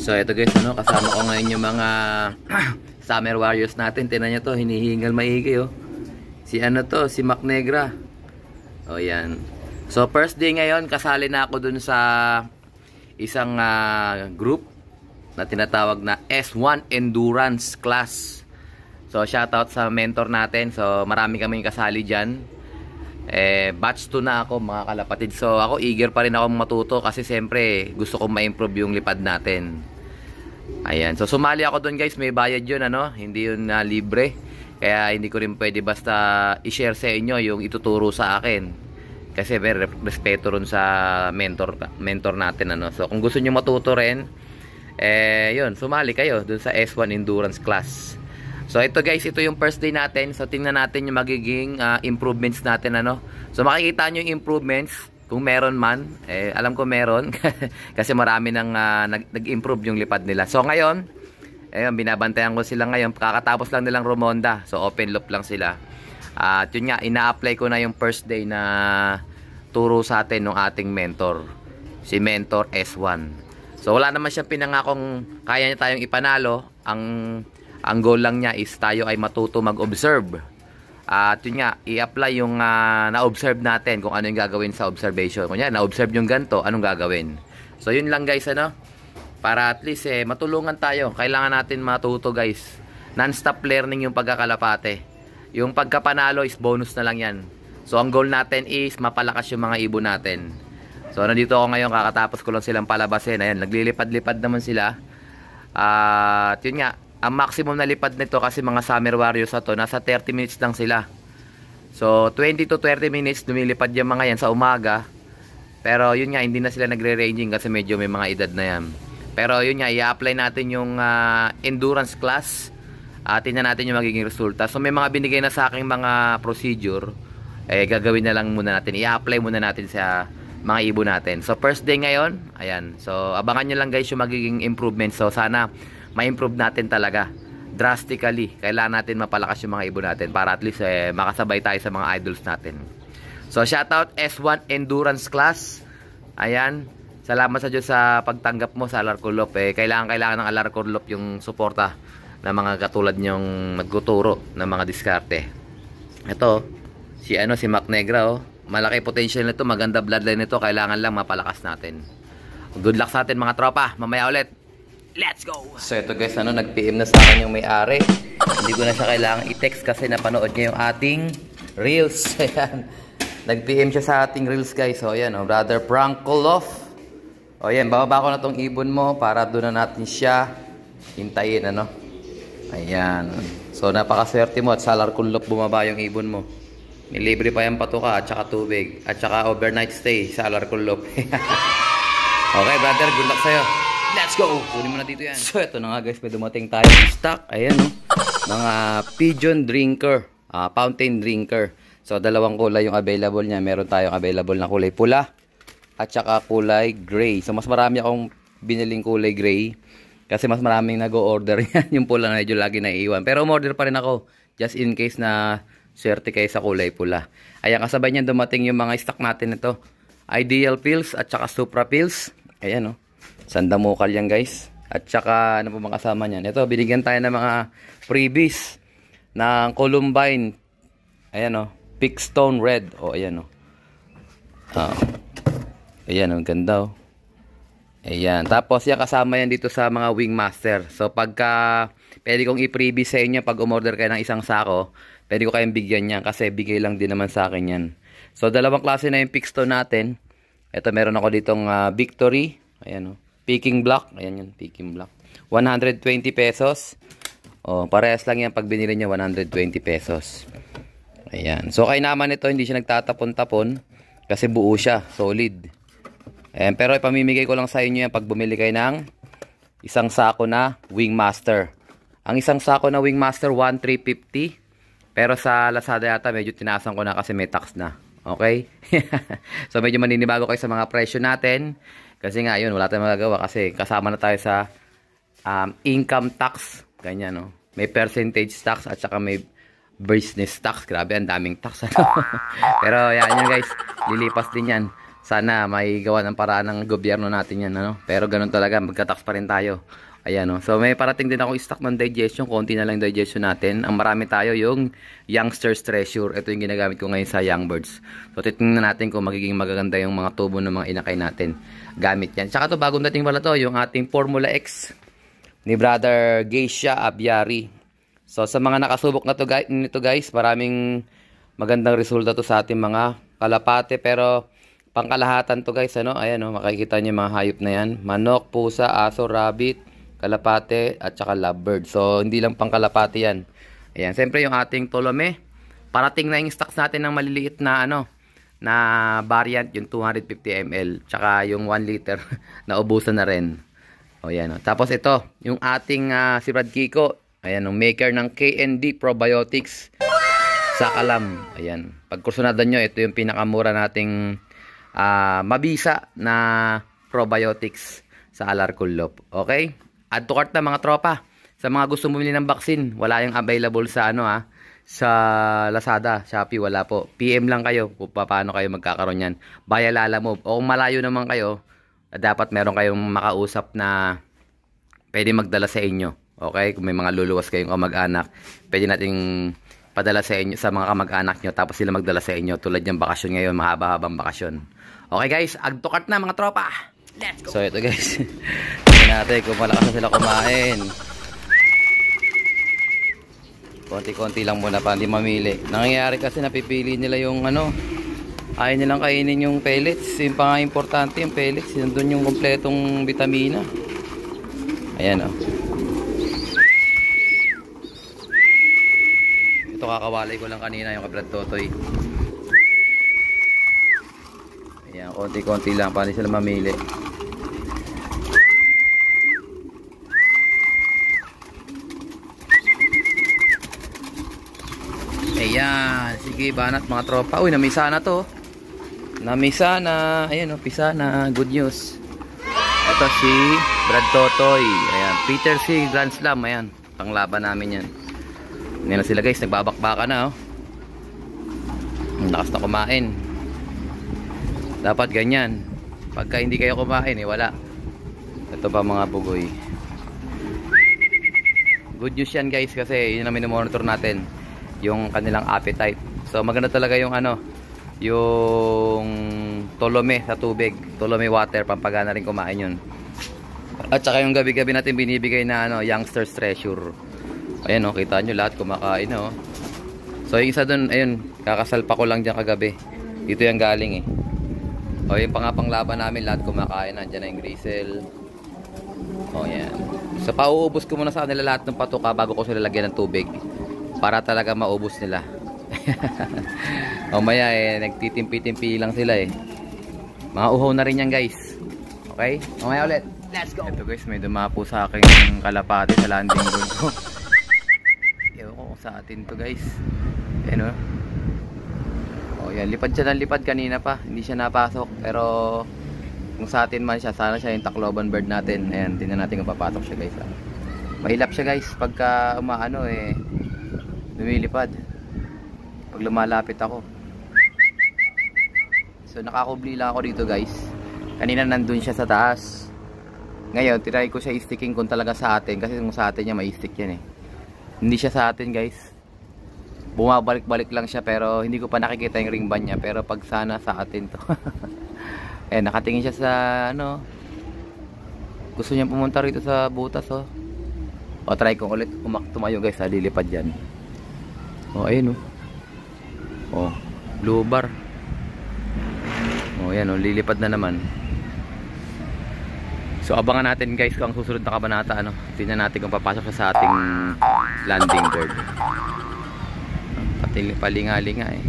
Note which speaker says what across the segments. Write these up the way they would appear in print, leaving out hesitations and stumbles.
Speaker 1: So ito guys, kasama ko ngayon yung mga Summer Warriors natin. Tingnan nyo to, hinihingal maigi oh. Si si Mac Negra. O yan. So first day ngayon, kasali na ako dun sa isang group na tinatawag na S1 Endurance Class. So shoutout sa mentor natin. So marami kaming kasali dyan. Batch 2 na ako mga kalapatid. So ako eager pa rin ako matuto kasi siyempre gusto kong ma-improve yung lipad natin. Ayan. So sumali ako doon guys, may bayad yun hindi yun libre. Kaya hindi ko rin pwede basta i-share sa inyo yung ituturo sa akin. Kasi may respeto rin sa mentor natin So kung gusto niyo matuto rin, yun, sumali kayo doon sa S1 Endurance Class. So ito guys, ito yung first day natin. So tingnan natin yung magiging improvements natin So makikita nyo yung improvements kung meron man. Alam ko meron kasi marami nang nag-improve yung lipad nila. So ngayon, binabantayan ko sila ngayon. Kakatapos lang nilang rumonda. So open loop lang sila. At yun nga, ina-apply ko na yung first day na turo sa atin ng ating mentor. Si Mentor S1. So wala naman siyang pinangakong kaya niya tayong ipanalo. Ang goal lang niya is tayo ay matuto mag-observe. At yun nga, i-apply yung na-observe natin kung ano yung gagawin sa observation. Kung yan, na-observe yung ganito, anong gagawin. So yun lang guys, para at least matulungan tayo. Kailangan natin matuto guys. Non-stop learning yung pagkakalapate. Yung pagkapanalo is bonus na lang yan. So ang goal natin is mapalakas yung mga ibon natin. So nandito ako ngayon, kakatapos ko lang silang palabasin. Ayan, naglilipad-lipad naman sila. At yun nga, ang maximum na lipad nito kasi mga Summer Warriors nasa 30 minutes lang sila. So 20 to 30 minutes lumilipad yung mga yan sa umaga. Pero yun nga, hindi na sila nagre-ranging kasi medyo may mga edad na yan. Pero yun nga, i-apply natin yung endurance class. Tingnan natin yung magiging resulta. So may mga binigay na sa aking mga procedure. Gagawin na lang muna natin. I-apply muna natin sa mga ibon natin. So first day ngayon, ayan. So abangan nyo lang guys yung magiging improvement. So sana ma-improve natin talaga drastically. Kailangan natin mapalakas yung mga ibon natin para at least makasabay tayo sa mga idols natin. So shoutout S1 Endurance Class. Ayan, salamat sa Diyos sa pagtanggap mo sa Alarcolop. Kailangan ng Alarcolop yung suporta ng mga katulad nyong magtuturo ng mga diskarte. Ito si Mac Negra malaki potential nito, maganda bloodline nito, kailangan lang mapalakas natin. Good luck sa atin mga tropa, mamaya ulit. Let's go! So ito guys, nag-PM na sa akin yung may-ari. Hindi ko na siya kailangan i-text kasi napanood niya yung ating reels. Ayan. Nag-PM siya sa ating reels guys. So ayan, Brother Frankolov. O ayan, bababa ko na tong ibon mo para doon na natin siya hintayin, Ayan. So napakaswerte mo at sa Alarcolop bumaba yung ibon mo. Nilibre pa yung patuka at saka tubig. At saka overnight stay sa Alarcolop. Okay brother, good luck sa'yo. Let's go! Kunin mo na dito yan. So, ito na nga guys. May dumating tayo ng stock. Ayan, mga pigeon drinker. Fountain drinker. So, dalawang kulay yung available niya. Meron tayong available na kulay pula. At saka kulay gray. So, mas marami akong biniling kulay gray. Kasi mas maraming nag-o-order yan. Yung pula na medyo lagi naiiwan. Pero umorder pa rin ako. Just in case na swerte kayo sa kulay pula. Ayan, kasabay niyan dumating yung mga stock natin ito. Ideal pills at saka Supra pills. Ayan, Sandamukal yan guys. At saka ano po mga kasama niyan. Ito, binigyan tayo ng mga freebies ng Columbine. Ayan Pickstone Red. Ayan ayan ang ganda Ayan. Tapos yan kasama yan dito sa mga Wingmaster. So pagka pwede kong i-freebie sa inyo pag umorder kayo ng isang sako, pwede ko kayong bigyan yan kasi bigay lang din naman sa akin yan. So dalawang klase na yung Pickstone natin. Ito meron ako ditong Victory. Ayan Peking Black. Ayan yun, Peking Black. 120 pesos. Parehas lang yan pag binili niya, 120 pesos. Ayan. So, kay naman ito, hindi siya nagtatapon-tapon kasi buo siya, solid. Ayan. Pero ipamimigay ko lang sa inyo yan pag bumili kayo ng isang sako na Wingmaster. Ang isang sako na Wingmaster, 1,350. Pero sa Lazada yata, medyo tinasan ko na kasi may tax na. Okay? So, medyo maninibago kayo sa mga presyo natin. Kasi nga, yun, wala tayong magagawa kasi kasama na tayo sa income tax. Ganyan, May percentage tax at saka may business tax. Grabe, ang daming tax. Pero, yan guys. Lilipas din yan. Sana may gawa ng paraan ng gobyerno natin yan, ano? Pero ganun talaga, magka-tax pa rin tayo. Ayan, no? So may parating din ako stock ng digestion, konti na lang digestion natin. Ang marami tayo yung Youngsters Treasure. Ito yung ginagamit ko ngayon sa Young Birds. So titingnan natin kung magiging magaganda yung mga tubo ng mga inakay natin. Gamit yan. Tsaka to, bagong dating pala to, yung ating Formula X ni Brother Geisha Abiari. So sa mga nakasubok na to nito guys, maraming magandang resulta to sa ating mga kalapate, pero pangkalahatan to guys, ano? Ayan, oh, makikita niyo yung mga hayop na yan. Manok, pusa, aso, rabbit, kalapate, at saka lovebird. So hindi lang pangkalapate yan. Ayan, siyempre yung ating Tolome, parating na yung stocks natin ng maliliit na ano, na variant, yung 250 ml, tsaka yung 1 liter na ubusan na rin. O yan, oh. Tapos ito, yung ating si Brad Kiko, ayan, yung maker ng KND Probiotics sa Kalam. Ayan, pagkursunadan nyo, ito yung pinakamura nating mabisa na probiotics sa Alarcolop. Okay? Add to cart na mga tropa. Sa mga gusto bumili ng vaccine, wala yung available sa ano sa Lazada, Shopee, wala po. PM lang kayo kung paano kayo magkakaroon yan. Via Lalamove. O kung malayo naman kayo, dapat meron kayong makausap na pwede magdala sa inyo. Okay? Kung may mga luluwas kayong kamag-anak, pwede nating padala sa inyo, sa mga kamag-anak nyo, tapos sila magdala sa inyo, tulad yung bakasyon ngayon, mahaba-habang bakasyon. Okay guys, add to cart na mga tropa. Let's go. So ito guys, tingnan natin kung malakas na sila kumain. Konti-konti lang muna pa, hindi mamili. Nangyayari kasi napipili nila yung ano, ayaw nilang kainin yung pellets. Yung pa nga importante yung pellets, nandun yung kompletong vitamina. Ayan o. Ito kakawalay ko lang kanina yung kabrad totoy. Ayan, konti-konti lang, paano sila mamili. Ayan, sige banat mga tropa. Uy, namisa na to. Namisa na. Ayan o, pisa na. Good news. Ito si Brad Totoy. Ayan, Peter C. Grand Slam. Ayan, panglaban namin yan. Hindi na sila guys, nagbabakbaka na oh. Lakas na kumain. Dapat ganyan. Pagka hindi kayo kumain, wala. Ito pa mga bugoy. Good news yan guys, kasi yun ang minomonitor natin, yung kanilang appetite. So maganda talaga yung ano, yung Tolome sa tubig, Tolome water, pampagana rin kumain yun. At saka yung gabi-gabi natin binibigay na ano, Youngsters Treasure. Ayan oh, kita nyo lahat kumakain oh. So yung isa dun, ayun, kakasalpa ko lang dyan kagabi. Dito yung galing eh. O yung panglaban namin, lahat kumakain. Nandyan na yung grisel. O yan. So pauubos ko muna sa kanila lahat ng patuka bago ko sila lagyan ng tubig, para talaga maubos nila. O maya nagtitimpi-timpi lang sila eh. Mga uhaw na rin yan guys. Okay? O maya ulit. Let's go! Ito guys, may dumapo sa aking kalapate sa landing zone ko. Ewan ko kung sa atin to guys. Ayan o. O yan, lipad siya ng lipad kanina pa. Hindi siya napasok. Pero kung sa atin man siya, sana siya yung Tacloban bird natin. Ayan, tingnan natin kung papasok siya guys. Mahilap siya guys pagka umaano lumilipad. Pag lumalapit ako. So nakakubli lang ako dito guys. Kanina nandun siya sa taas. Ngayon, try ko siya i-sticking kung talaga sa atin. Kasi kung sa atin niya, may-stick yan eh. Hindi siya sa atin guys. Bumabalik-balik lang siya, pero hindi ko pa nakikita yung ring band niya. Pero pag sana sa atin to. Nakatingin siya sa ano. Gusto niya pumunta rito sa butas oh. O try ko ulit tumayo guys, lilipad yan. O ayun oh. Blue bar. O yan lilipad na naman. So abangan natin guys kung ang susunod na kabanata tingnan natin kung papasok siya sa ating landing bird. Pati palingalinga eh.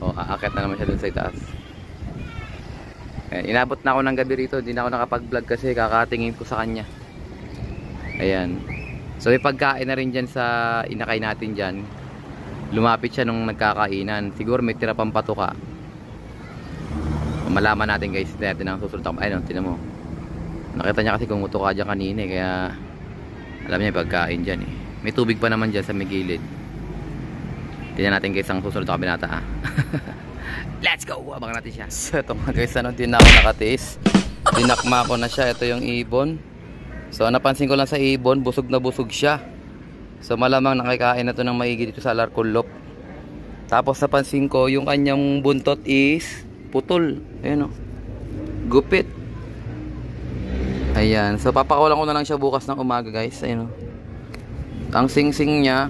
Speaker 1: O aakyat na naman siya dun sa itaas. Inabot na ako ng gabi rito, hindi na ako nakapag-vlog kasi kakatingin ko sa kanya. Ayan. So may pagkain na rin dyan sa inakay natin dyan. Lumapit siya nung nagkakainan. Siguro may tira pang patuka. Malaman natin guys, natin ang susunod. Ayun, tinan mo. Nakita niya kasi kumutuka dyan kanina kaya alam niya pagkain dyan eh. May tubig pa naman dyan sa may gilid. Tingnan natin guys ang susunod na kabinata Let's go! Abangan natin siya. So ito mga guys, ano, din ako nakatiis. Dinakma ko na siya. Ito yung ibon. So napansin ko lang sa ibon, busog na busog siya. So malamang nakikain na to ng maigi dito sa Alarcolop. Tapos napansin ko yung kanyang buntot is putol. Ayan o. Gupit. Ayan. So papakawalan ko na lang siya bukas ng umaga guys. Ayan o. Ang sing-sing niya,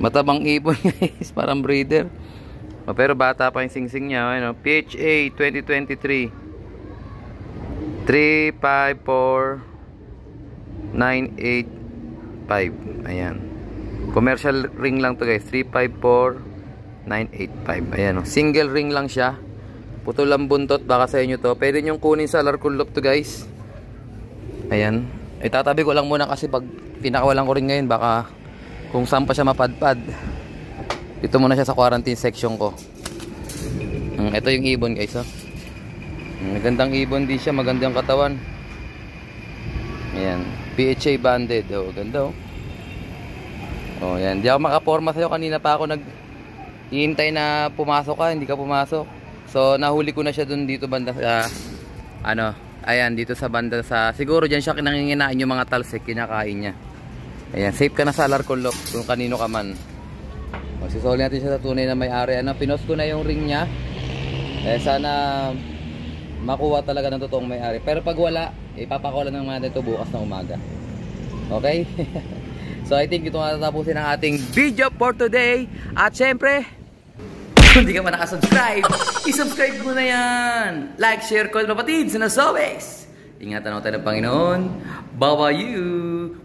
Speaker 1: matabang ibon guys. Parang breeder. Pero bata pa yung sing-sing niya. Ayan o. PHA 2023. 354985. Ayan. Commercial ring lang to guys. 354985. Ayan o. Single ring lang siya. Putol ang buntot. Baka sa inyo to. Pwede nyo kunin sa Alarcolop to guys. Ayan. Itatabi ko lang muna kasi pag pinakawalan ko rin ngayon baka kung saan pa siya mapadpad. Dito muna siya sa quarantine section ko. Ito yung ibon guys oh. Magandang ibon din siya, magandang katawan. Ayan, PHA banded. Oh, ganda oh. Oh, yan. Di ako makaporma sa'yo, kanina pa ako nag-iintay na pumasok ka, hindi ka pumasok. So nahuli ko na siya dun dito banda sa ano, ayan, dito sa banda sa, siguro dyan siya kinanginginain yung mga talsik, kinakain niya. Ayan, safe ka na sa Alarcolop kung kanino ka man. O, sisoli natin siya sa tunay na may-ari. Ano, pinost ko na yung ring niya. Sana makuha talaga ng totoong may-ari. Pero pag wala, ipapakawalan ng mga dito bukas ng umaga. Okay? So I think ito nga tatapusin ang ating video for today. At syempre, kung di ka pa nakasubscribe, isubscribe mo na yan. Like, share, call, kapatid. And as always, ingatan ako tayo ng Panginoon. Bye-bye you.